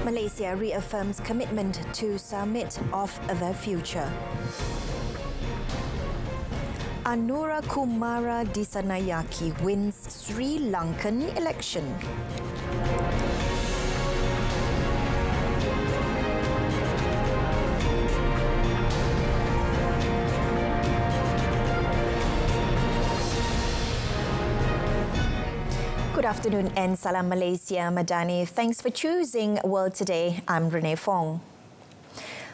Malaysia reaffirms commitment to summit of the future. Anura Kumara Disanayake wins Sri Lankan election. Good afternoon and Salam Malaysia Madani. Thanks for choosing World Today. I'm Renee Fong.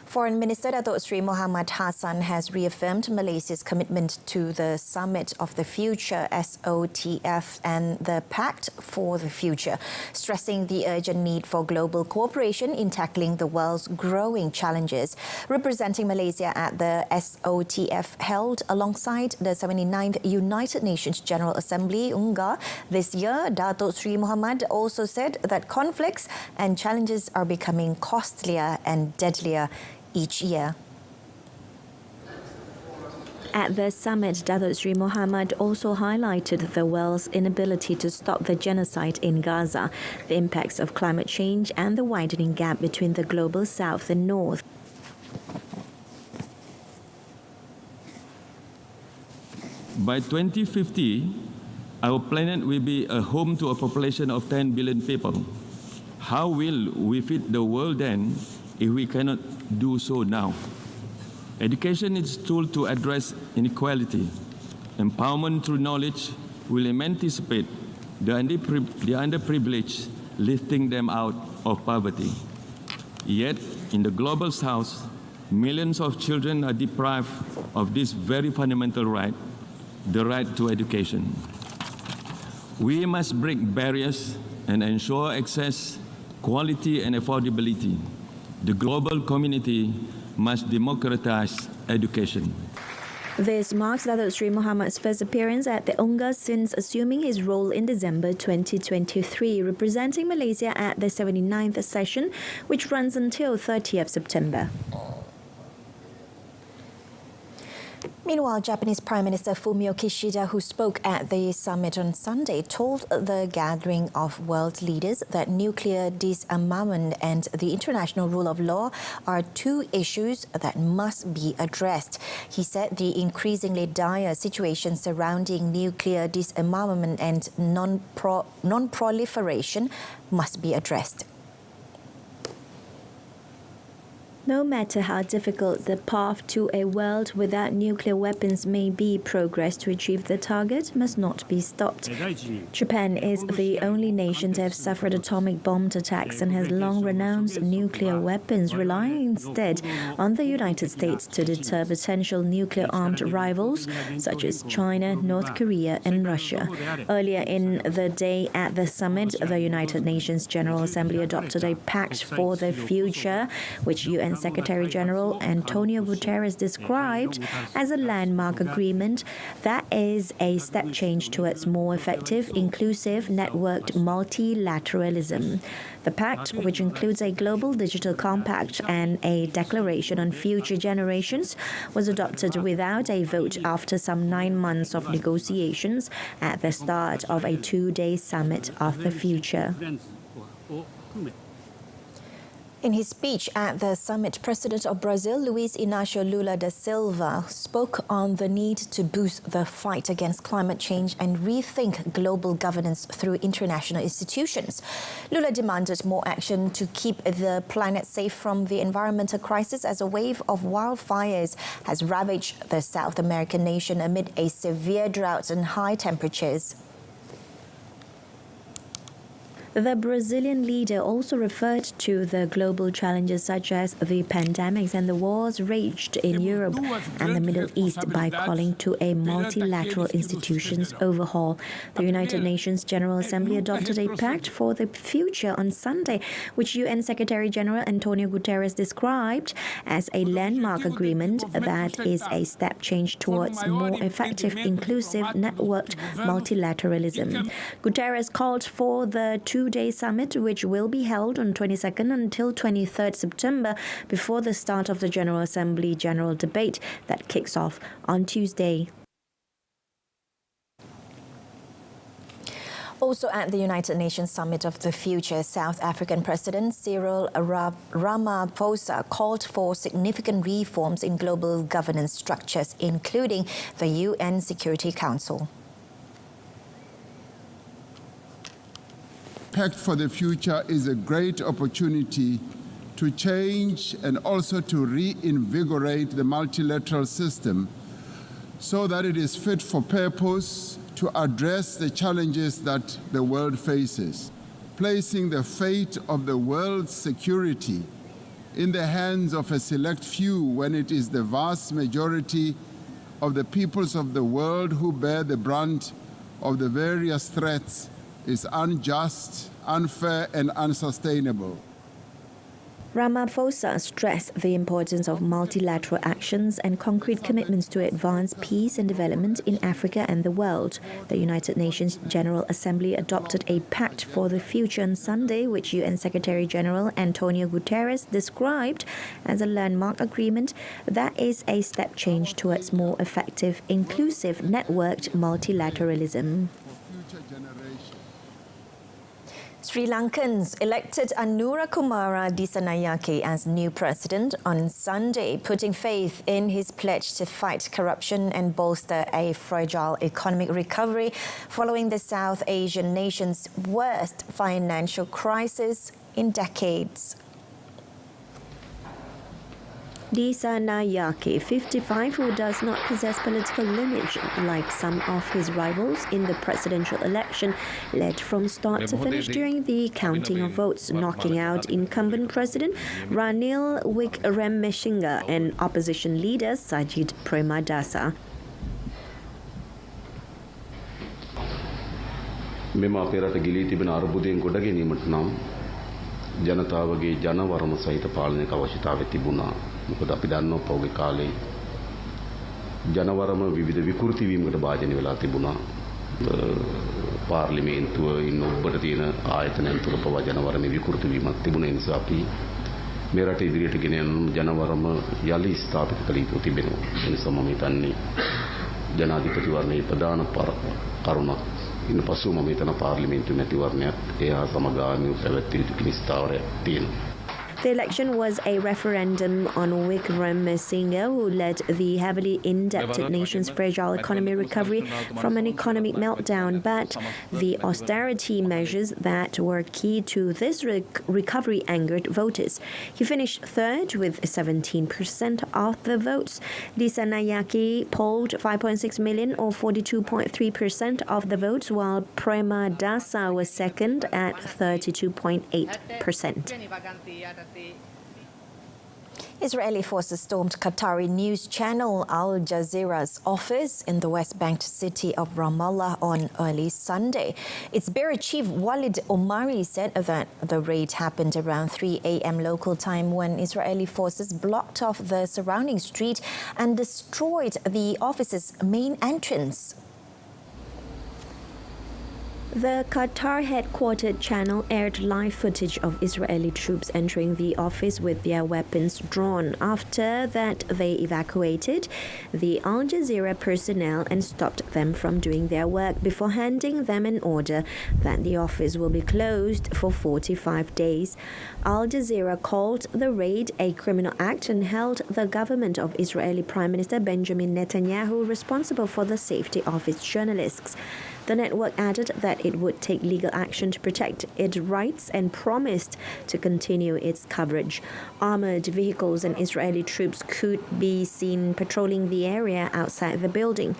Foreign Minister Datuk Sri Mohamad Hassan has reaffirmed Malaysia's commitment to the Summit of the Future SOTF and the Pact for the Future, stressing the urgent need for global cooperation in tackling the world's growing challenges. Representing Malaysia at the SOTF held alongside the 79th United Nations General Assembly UNGA this year, Datuk Sri Mohamad also said that conflicts and challenges are becoming costlier and deadlier each year. At the summit, Datuk Sri Mohamad also highlighted the world's inability to stop the genocide in Gaza, the impacts of climate change and the widening gap between the global south and north. By 2050, our planet will be a home to a population of 10 billion people. How will we feed the world then if we cannot do so now? Education is a tool to address inequality. Empowerment through knowledge will emancipate the underprivileged, lifting them out of poverty. Yet, in the global south, millions of children are deprived of this very fundamental right, the right to education. We must break barriers and ensure access, quality and affordability. The global community must democratize education. This marks Datuk Sri Mohamad's first appearance at the UNGA since assuming his role in December 2023, representing Malaysia at the 79th session, which runs until 30th September. Meanwhile, Japanese Prime Minister Fumio Kishida, who spoke at the summit on Sunday, told the gathering of world leaders that nuclear disarmament and the international rule of law are two issues that must be addressed. He said the increasingly dire situation surrounding nuclear disarmament and non-proliferation must be addressed. No matter how difficult the path to a world without nuclear weapons may be, progress to achieve the target must not be stopped. Japan is the only nation to have suffered atomic bomb attacks and has long renounced nuclear weapons, relying instead on the United States to deter potential nuclear-armed rivals such as China, North Korea and Russia. Earlier in the day at the summit, the United Nations General Assembly adopted a Pact for the Future, which UN Secretary-General Antonio Guterres described as a landmark agreement that is a step change towards more effective, inclusive, networked multilateralism. The pact, which includes a global digital compact and a declaration on future generations, was adopted without a vote after some 9 months of negotiations at the start of a 2-day summit of the future. In his speech at the summit, President of Brazil, Luiz Inácio Lula da Silva, spoke on the need to boost the fight against climate change and rethink global governance through international institutions. Lula demanded more action to keep the planet safe from the environmental crisis as a wave of wildfires has ravaged the South American nation amid a severe drought and high temperatures. The Brazilian leader also referred to the global challenges such as the pandemics and the wars raged in Europe and the Middle East by calling to a multilateral institutions overhaul. The United Nations General Assembly adopted a pact for the future on Sunday, which UN Secretary-General Antonio Guterres described as a landmark agreement that is a step change towards more effective, inclusive, networked multilateralism. Guterres called for the two-day summit, which will be held on 22nd until 23rd September before the start of the General Assembly general debate that kicks off on Tuesday. Also at the United Nations Summit of the Future, South African President Cyril Ramaphosa called for significant reforms in global governance structures, including the UN Security Council. Pact for the Future is a great opportunity to change and also to reinvigorate the multilateral system so that it is fit for purpose to address the challenges that the world faces, placing the fate of the world's security in the hands of a select few when it is the vast majority of the peoples of the world who bear the brunt of the various threats is unjust, unfair, and unsustainable. Ramaphosa stressed the importance of multilateral actions and concrete commitments to advance peace and development in Africa and the world. The United Nations General Assembly adopted a pact for the future on Sunday, which UN Secretary-General Antonio Guterres described as a landmark agreement that is a step change towards more effective, inclusive, networked multilateralism. Sri Lankans elected Anura Kumara Dissanayake as new president on Sunday, putting faith in his pledge to fight corruption and bolster a fragile economic recovery following the South Asian nation's worst financial crisis in decades. Dissanayake, 55, who does not possess political lineage like some of his rivals in the presidential election, led from start to finish during the counting of votes, knocking out incumbent President Ranil Wickremesinghe and opposition leader Sajid Premadasa. මෙම අපේ රට ගිලී තිබෙන අර්බුදයෙන් ගොඩ ගැනීමට නම් ජනතාවගේ ජනවරම සහිත පාලනයක අවශ්‍යතාවය තිබුණා. මොකද අපි දන්නවා පෞගේ කාලේ ජනවරම විවිධ විකෘති වීමකට භාජනය වෙලා තිබුණා. පාර්ලිමේන්තුව ඉන්න ඔබට තියෙන ආයතනයන් තුළ පවා ජනවරමේ විකෘති වීමක් තිබුණ නිසා අපි මේ රට ඉදිරියට ගෙන යන ජනවරම යලි ස්ථාපිත කළ යුතු තිබෙනවා. ඒ නිසා මම හිතන්නේ ජනාධිපතිවරණයේ ප්‍රධාන කරුණක් ඉන්න පසුව මම හිතන පාර්ලිමේන්තු මැතිවරණයත් එහා සමගාමීව පැවැත්විය යුතු ස්ථාවරයක් තියෙනවා. The election was a referendum on Wickremesinghe, who led the heavily indebted nation's fragile economy recovery from an economic meltdown, but the austerity measures that were key to this recovery angered voters. He finished third with 17% of the votes. Dissanayake polled 5.6 million or 42.3% of the votes, while Premadasa was second at 32.8%. Israeli forces stormed Qatari news channel Al Jazeera's office in the West Bank city of Ramallah on early Sunday. Its bureau chief Walid Omari said that the raid happened around 3 a.m. local time when Israeli forces blocked off the surrounding street and destroyed the office's main entrance. The Qatar headquartered channel aired live footage of Israeli troops entering the office with their weapons drawn. After that, they evacuated the Al Jazeera personnel and stopped them from doing their work before handing them an order that the office will be closed for 45 days. Al Jazeera called the raid a criminal act and held the government of Israeli Prime Minister Benjamin Netanyahu responsible for the safety of its journalists. The network added that it would take legal action to protect its rights and promised to continue its coverage. Armored vehicles and Israeli troops could be seen patrolling the area outside the building.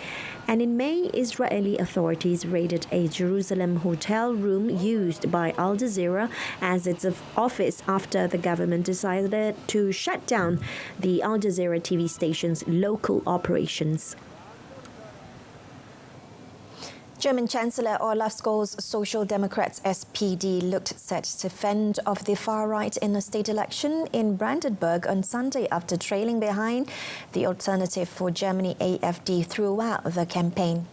And in May, Israeli authorities raided a Jerusalem hotel room used by Al Jazeera as its office after the government decided to shut down the Al Jazeera TV station's local operations. German Chancellor Olaf Scholz's Social Democrats SPD looked set to fend off the far right in a state election in Brandenburg on Sunday after trailing behind the Alternative for Germany AfD throughout the campaign.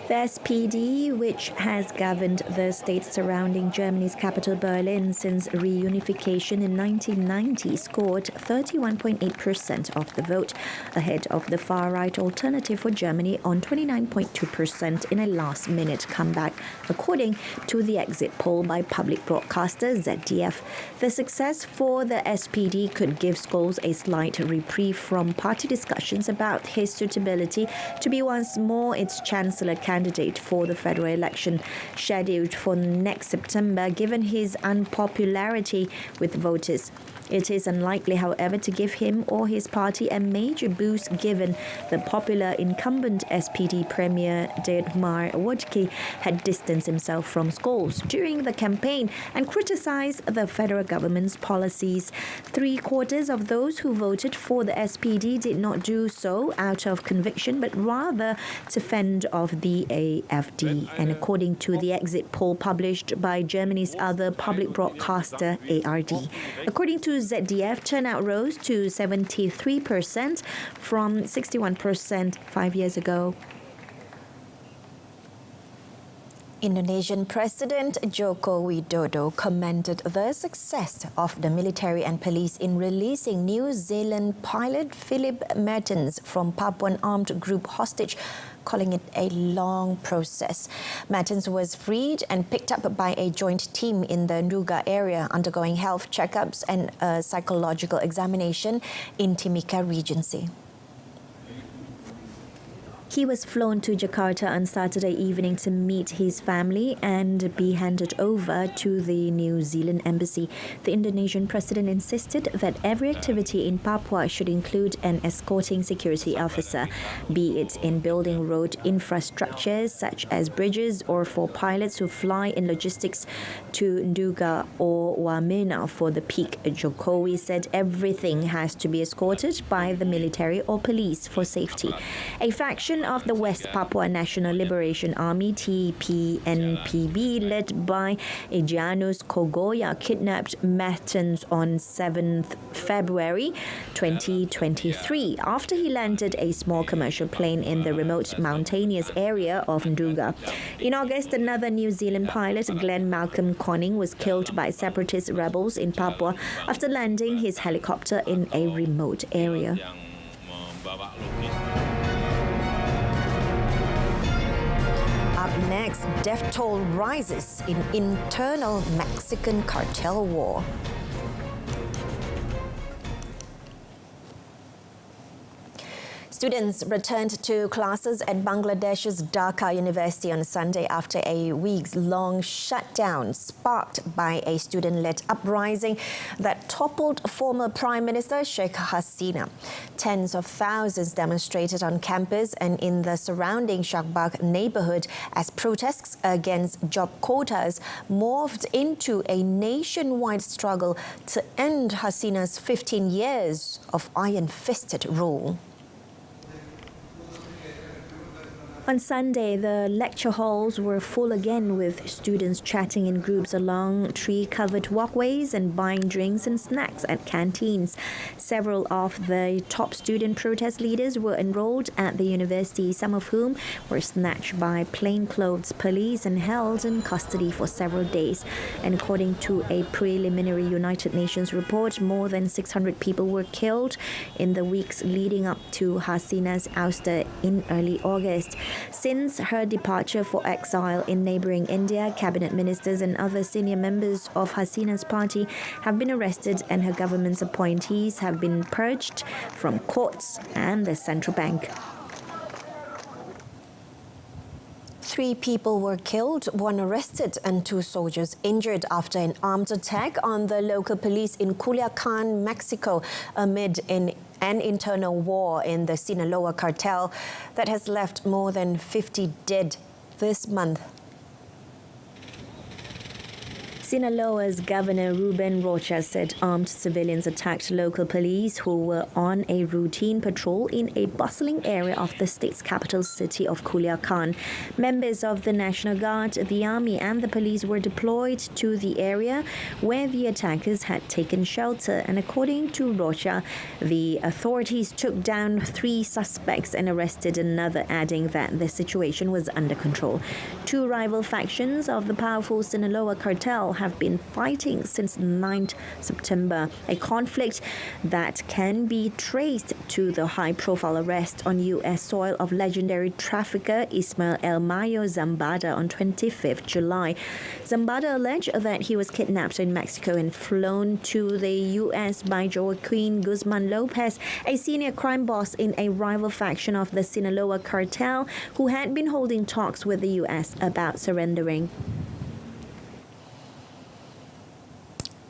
The SPD, which has governed the states surrounding Germany's capital Berlin since reunification in 1990, scored 31.8% of the vote, ahead of the far-right Alternative for Germany on 29.2% in a last-minute comeback, according to the exit poll by public broadcaster ZDF. The success for the SPD could give Scholz a slight reprieve from party discussions about his suitability to be once more its chancellor candidate for the federal election scheduled for next September, given his unpopularity with voters. It is unlikely, however, to give him or his party a major boost given the popular incumbent SPD Premier Dietmar Woidke had distanced himself from Scholz during the campaign and criticized the federal government's policies. 3/4 of those who voted for the SPD did not do so out of conviction, but rather to fend off the AfD. And according to the exit poll published by Germany's other public broadcaster, ARD. According to ZDF, turnout rose to 73% from 61% 5 years ago. Indonesian President Joko Widodo commended the success of the military and police in releasing New Zealand pilot Philip Mertens from Papuan armed group hostage, calling it a long process. Mertens was freed and picked up by a joint team in the Nduga area, undergoing health checkups and a psychological examination in Timika Regency. He was flown to Jakarta on Saturday evening to meet his family and be handed over to the New Zealand embassy. The Indonesian president insisted that every activity in Papua should include an escorting security officer, be it in building road infrastructures such as bridges or for pilots who fly in logistics to Nduga or Wamena for the peak. Jokowi said everything has to be escorted by the military or police for safety. A faction of the West Papua National Liberation Army TPNPB, led by Janus Kogoya, kidnapped Mertens on 7th February 2023 after he landed a small commercial plane in the remote mountainous area of Nduga. In August, another New Zealand pilot, Glenn Malcolm Conning, was killed by separatist rebels in Papua after landing his helicopter in a remote area. Up next, death toll rises in internal Mexican cartel war. Students returned to classes at Bangladesh's Dhaka University on Sunday after a weeks-long shutdown sparked by a student-led uprising that toppled former Prime Minister Sheikh Hasina. Tens of thousands demonstrated on campus and in the surrounding Shahbag neighborhood as protests against job quotas morphed into a nationwide struggle to end Hasina's 15 years of iron-fisted rule. On Sunday, the lecture halls were full again with students chatting in groups along tree-covered walkways and buying drinks and snacks at canteens. Several of the top student protest leaders were enrolled at the university, some of whom were snatched by plainclothes police and held in custody for several days. And according to a preliminary United Nations report, more than 600 people were killed in the weeks leading up to Hasina's ouster in early August. Since her departure for exile in neighboring India, cabinet ministers and other senior members of Hasina's party have been arrested and her government's appointees have been purged from courts and the central bank. 3 people were killed, 1 arrested and 2 soldiers injured after an armed attack on the local police in Culiacan, Mexico, amid an internal war in the Sinaloa cartel that has left more than 50 dead this month. Sinaloa's Governor Ruben Rocha said armed civilians attacked local police who were on a routine patrol in a bustling area of the state's capital city of Culiacan. Members of the National Guard, the army and the police were deployed to the area where the attackers had taken shelter, and according to Rocha, the authorities took down 3 suspects and arrested another, adding that the situation was under control. 2 rival factions of the powerful Sinaloa cartel have been fighting since 9th September, a conflict that can be traced to the high-profile arrest on U.S. soil of legendary trafficker Ismael El Mayo Zambada on 25th July. Zambada alleged that he was kidnapped in Mexico and flown to the U.S. by Joaquin Guzman Lopez, a senior crime boss in a rival faction of the Sinaloa cartel, who had been holding talks with the U.S. about surrendering.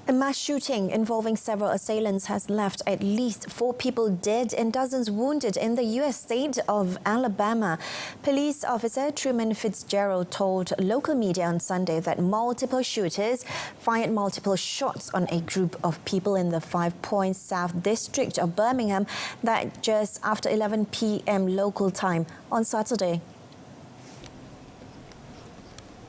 A mass shooting involving several assailants has left at least 4 people dead and dozens wounded in the U.S. state of Alabama. Police officer Truman Fitzgerald told local media on Sunday that multiple shooters fired multiple shots on a group of people in the 5 Points South district of Birmingham that just after 11 p.m. local time on Saturday.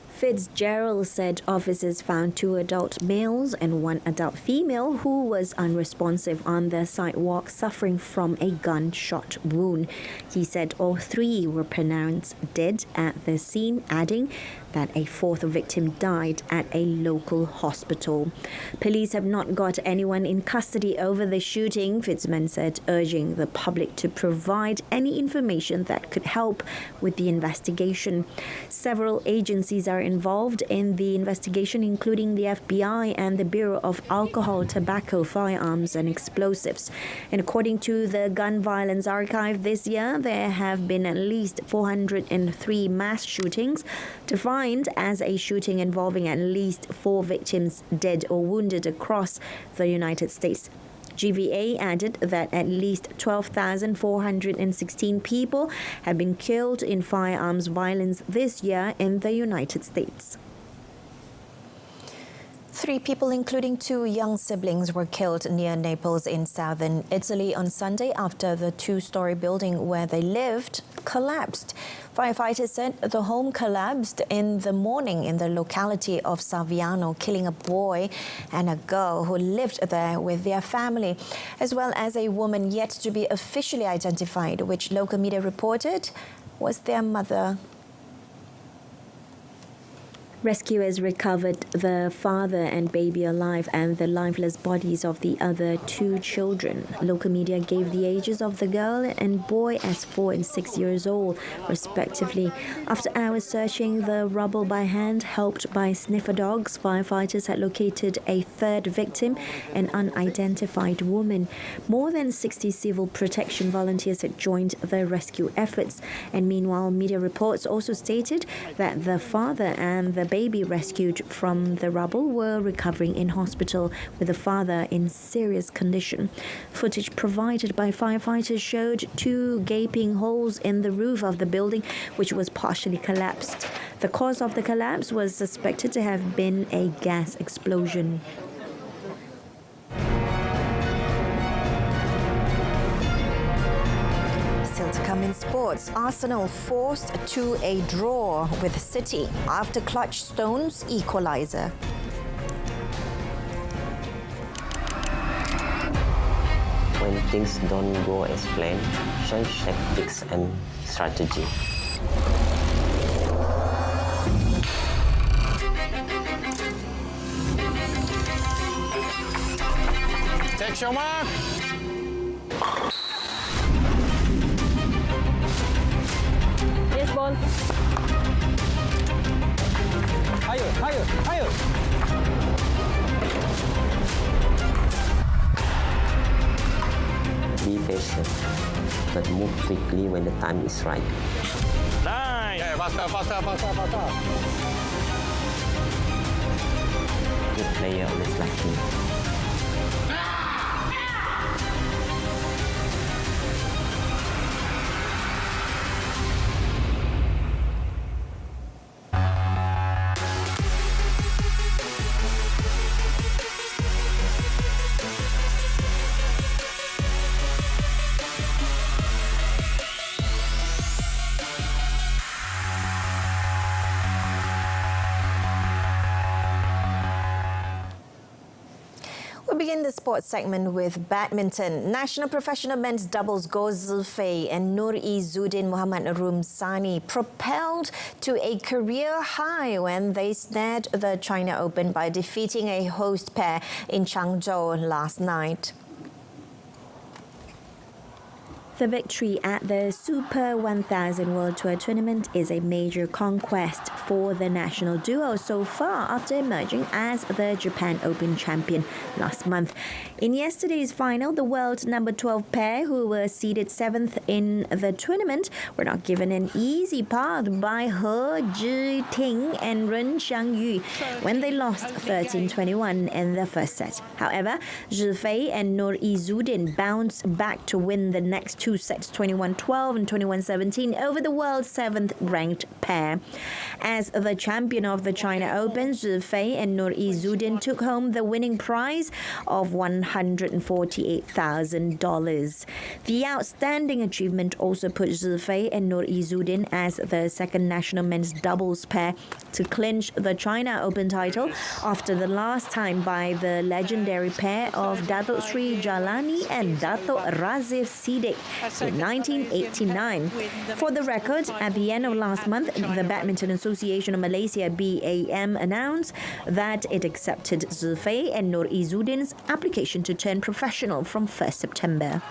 Fitzgerald said officers found 2 adult males and 1 adult female who was unresponsive on the sidewalk, suffering from a gunshot wound. He said all 3 were pronounced dead at the scene, adding that a 4th victim died at a local hospital. Police have not got anyone in custody over the shooting, Fitzman said, urging the public to provide any information that could help with the investigation. Several agencies are involved in the investigation, including the FBI and the Bureau of Alcohol, Tobacco, Firearms and Explosives. And according to the Gun Violence Archive, this year there have been at least 403 mass shootings, defined as a shooting involving at least 4 victims dead or wounded across the United States. GVA added that at least 12,416 people have been killed in firearms violence this year in the United States. 3 people, including 2 young siblings, were killed near Naples in southern Italy on Sunday after the 2-story building where they lived collapsed. Firefighters said the home collapsed in the morning in the locality of Saviano, killing a boy and a girl who lived there with their family, as well as a woman yet to be officially identified, which local media reported was their mother. Rescuers recovered the father and baby alive and the lifeless bodies of the other 2 children. Local media gave the ages of the girl and boy as 4 and 6 years old, respectively. After hours searching the rubble by hand, helped by sniffer dogs, firefighters had located a 3rd victim, an unidentified woman. More than 60 civil protection volunteers had joined the rescue efforts. And meanwhile, media reports also stated that the father and the baby rescued from the rubble were recovering in hospital, with the father in serious condition. Footage provided by firefighters showed 2 gaping holes in the roof of the building, which was partially collapsed. The cause of the collapse was suspected to have been a gas explosion. To come in sports, Arsenal forced to a draw with City after Clutch Stone's equaliser. When things don't go as planned, change tactics and strategy. Take your mark! Yes, ball. Ayo, ayo, ayo. Be patient, but move quickly when the time is right. Nice. Yeah, faster, faster, faster, faster. Good player always lucky. begin the sports segment with badminton. National professional men's doubles Goh Zifei and Nur Izzuddin Muhammad Rumsani propelled to a career high when they snared the China Open by defeating a host pair in Changzhou last night. The victory at the Super 1000 World Tour Tournament is a major conquest for the national duo so far after emerging as the Japan Open champion last month. In yesterday's final, the world number 12 pair, who were seeded 7th in the tournament, were not given an easy path by He Zhiting and Ren Xiangyu when they lost 13-21 in the first set. However, Zhifei and Nur Izzuddin bounced back to win the next two sets, 21-12 and 21-17, over the world's 7th ranked pair. As the champion of the China Open, Zhifei and Nur Izzuddin took home the winning prize of $148,000. The outstanding achievement also put Zhifei and Nur Izzuddin as the second national men's doubles pair to clinch the China Open title after the last time by the legendary pair of Datuk Sri Jalani and Datuk Razif Siddiq in 1989. For the record, at the end of last month, the Badminton Association of Malaysia (BAM) announced that it accepted Zhifei and Nur Izzuddin's application to turn professional from 1st September.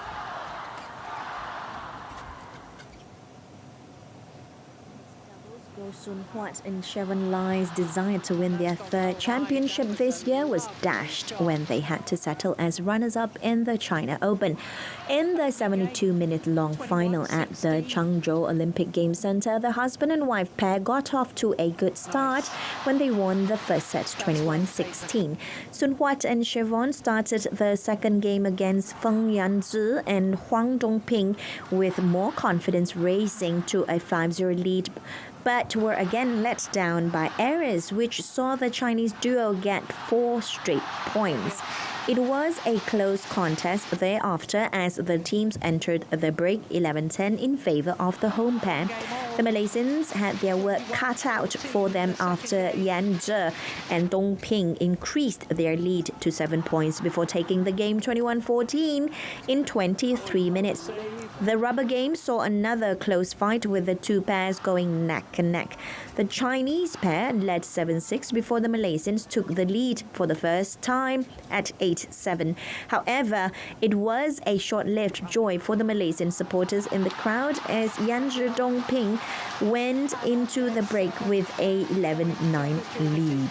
Sun Huat and Chevron Lai's desire to win their third championship this year was dashed when they had to settle as runners-up in the China Open. In the 72-minute-long final at the Changzhou Olympic Games Center, the husband and wife pair got off to a good start when they won the first set 21-16. Sun Huat and Chevron started the second game against Feng Yanzhi and Huang Dongping with more confidence, racing to a 5-0 lead, but were again let down by errors which saw the Chinese duo get 4 straight points. It was a close contest thereafter as the teams entered the break 11-10 in favour of the home pair. The Malaysians had their work cut out for them after Yan Zhe and Dong Ping increased their lead to 7 points before taking the game 21-14 in 23 minutes. The rubber game saw another close fight with the two pairs going neck and neck. The Chinese pair led 7-6 before the Malaysians took the lead for the first time at 8-7. However, it was a short-lived joy for the Malaysian supporters in the crowd as Yan Zhe Dongping went into the break with a 11-9 lead.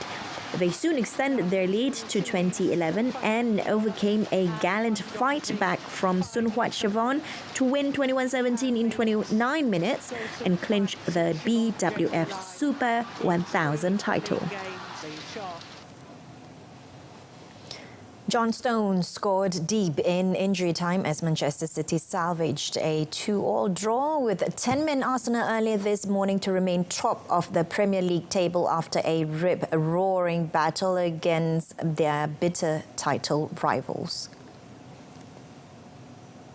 They soon extended their lead to 20-11 and overcame a gallant fight back from Sun Huat Chevron to win 21-17 in 29 minutes and clinch the BWF Super 1000 title. John Stones scored deep in injury time as Manchester City salvaged a 2-2 draw with 10-men Arsenal earlier this morning to remain top of the Premier League table after a rip-roaring battle against their bitter title rivals.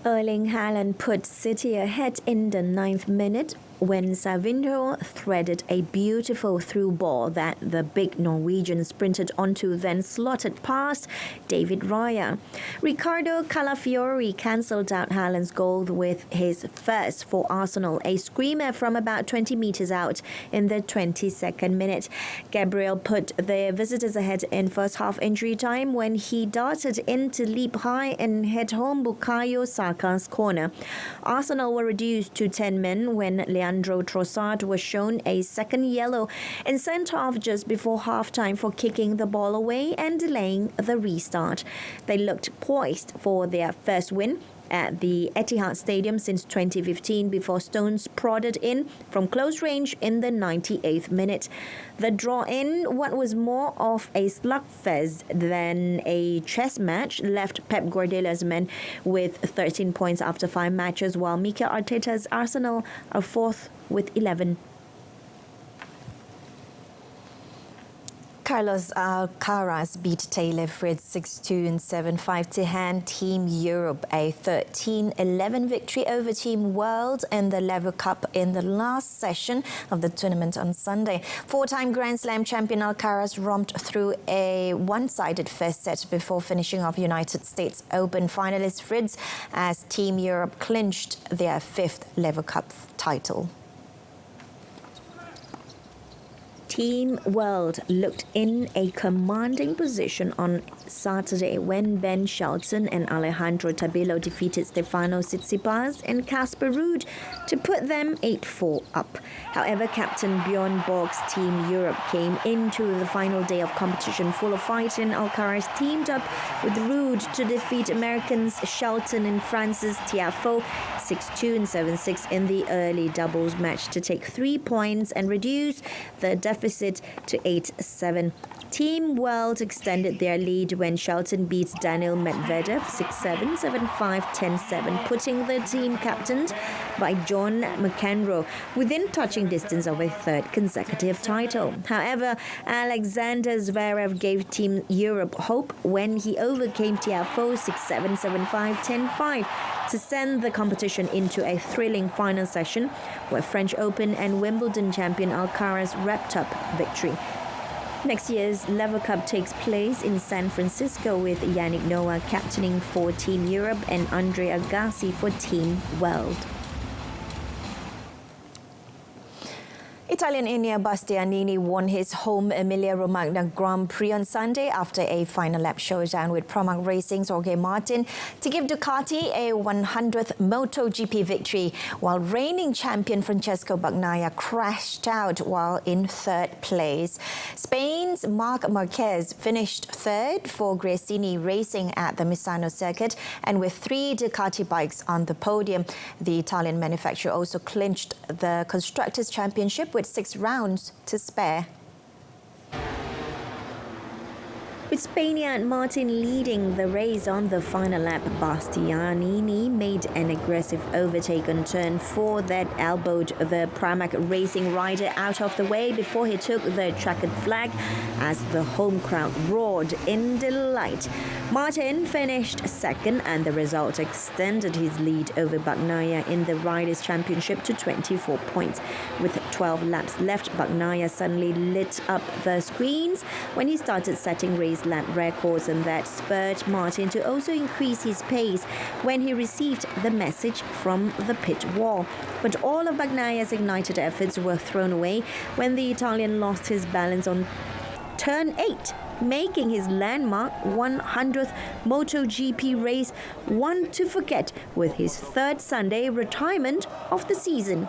Erling Haaland put City ahead in the 9th minute when Savinho threaded a beautiful through ball that the big Norwegian sprinted onto, then slotted past David Raya. Ricardo Calafiori cancelled out Haaland's goal with his first for Arsenal, a screamer from about 20 metres out in the 22nd minute. Gabriel put their visitors ahead in first half injury time when he darted in to leap high and head home Bukayo Saka's corner. Arsenal were reduced to 10 men when Leandro Trossard was shown a second yellow and sent off just before half-time for kicking the ball away and delaying the restart. They looked poised for their first win at the Etihad Stadium since 2015 before Stones prodded in from close range in the 98th minute. The draw in what was more of a slugfest than a chess match left Pep Guardiola's men with 13 points after 5 matches, while Mikel Arteta's Arsenal are 4th with 11. Carlos Alcaraz beat Taylor Fritz 6-2 and 7-5 to hand Team Europe a 13-11 victory over Team World in the Laver Cup in the last session of the tournament on Sunday. Four-time Grand Slam champion Alcaraz romped through a one-sided first set before finishing off United States Open finalist Fritz as Team Europe clinched their fifth Laver Cup title. Team World looked in a commanding position on Saturday when Ben Shelton and Alejandro Tabilo defeated Stefano Tsitsipas and Casper Ruud to put them 8-4 up. However, captain Bjorn Borg's Team Europe came into the final day of competition full of fight, and Alcaraz teamed up with Ruud to defeat Americans Shelton and Francis Tiafoe 6-2 and 7-6 in the early doubles match to take 3 points and reduce the deficit to 8-7. Team World extended their lead when Shelton beat Daniil Medvedev 6-7, 7-5, 10-7, putting the team captained by John McEnroe within touching distance of a third consecutive title. However, Alexander Zverev gave Team Europe hope when he overcame Tiafoe 6-7, 7-5, 10-5 to send the competition into a thrilling final session where French Open and Wimbledon champion Alcaraz wrapped up victory. Next year's Laver Cup takes place in San Francisco with Yannick Noah captaining for Team Europe and Andre Agassi for Team World. Italian Enea Bastianini won his home Emilia-Romagna Grand Prix on Sunday after a final lap showdown with Pramac Racing's Jorge Martin to give Ducati a 100th MotoGP victory, while reigning champion Francesco Bagnaia crashed out while in third place. Spain's Marc Marquez finished third for Gresini Racing at the Misano circuit, and with 3 Ducati bikes on the podium, the Italian manufacturer also clinched the Constructors' Championship with 6 rounds to spare. With Spaniard Martin leading the race on the final lap, Bastianini made an aggressive overtake on turn 4 that elbowed the Pramac Racing rider out of the way before he took the checkered flag as the home crowd roared in delight. Martin finished second, and the result extended his lead over Bagnaia in the Riders' Championship to 24 points. With 12 laps left, Bagnaia suddenly lit up the screens when he started setting race lap records, and that spurred Martin to also increase his pace when he received the message from the pit wall. But all of Bagnaia's ignited efforts were thrown away when the Italian lost his balance on turn 8, making his landmark 100th MotoGP race one to forget with his third Sunday retirement of the season.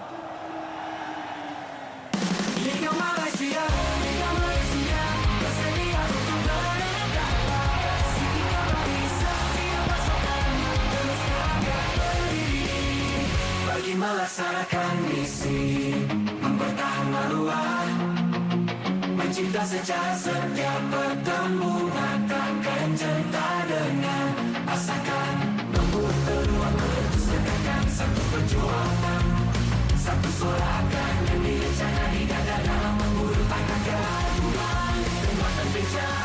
Melaksanakan misi, mempertahan maruah, mencipta secara setiap pertembungan, takkan jenta dengan asalkan membuat peluang bersegarkan satu perjuangan, satu suara akan demi rencana di dada dalam memburu takkan keaduan, kekuatan bicara.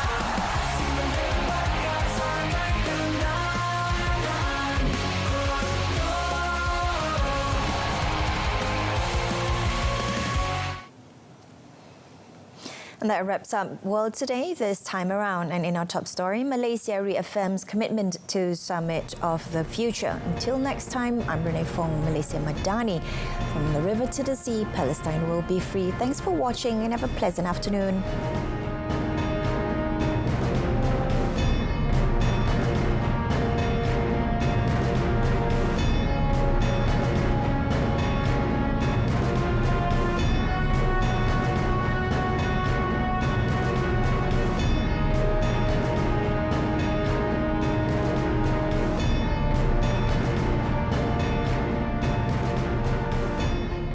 And that wraps up World Today this time around. And in our top story, Malaysia reaffirms commitment to Summit of the Future. Until next time, I'm Renee Fong, Malaysia Madani. From the river to the sea, Palestine will be free. Thanks for watching and have a pleasant afternoon.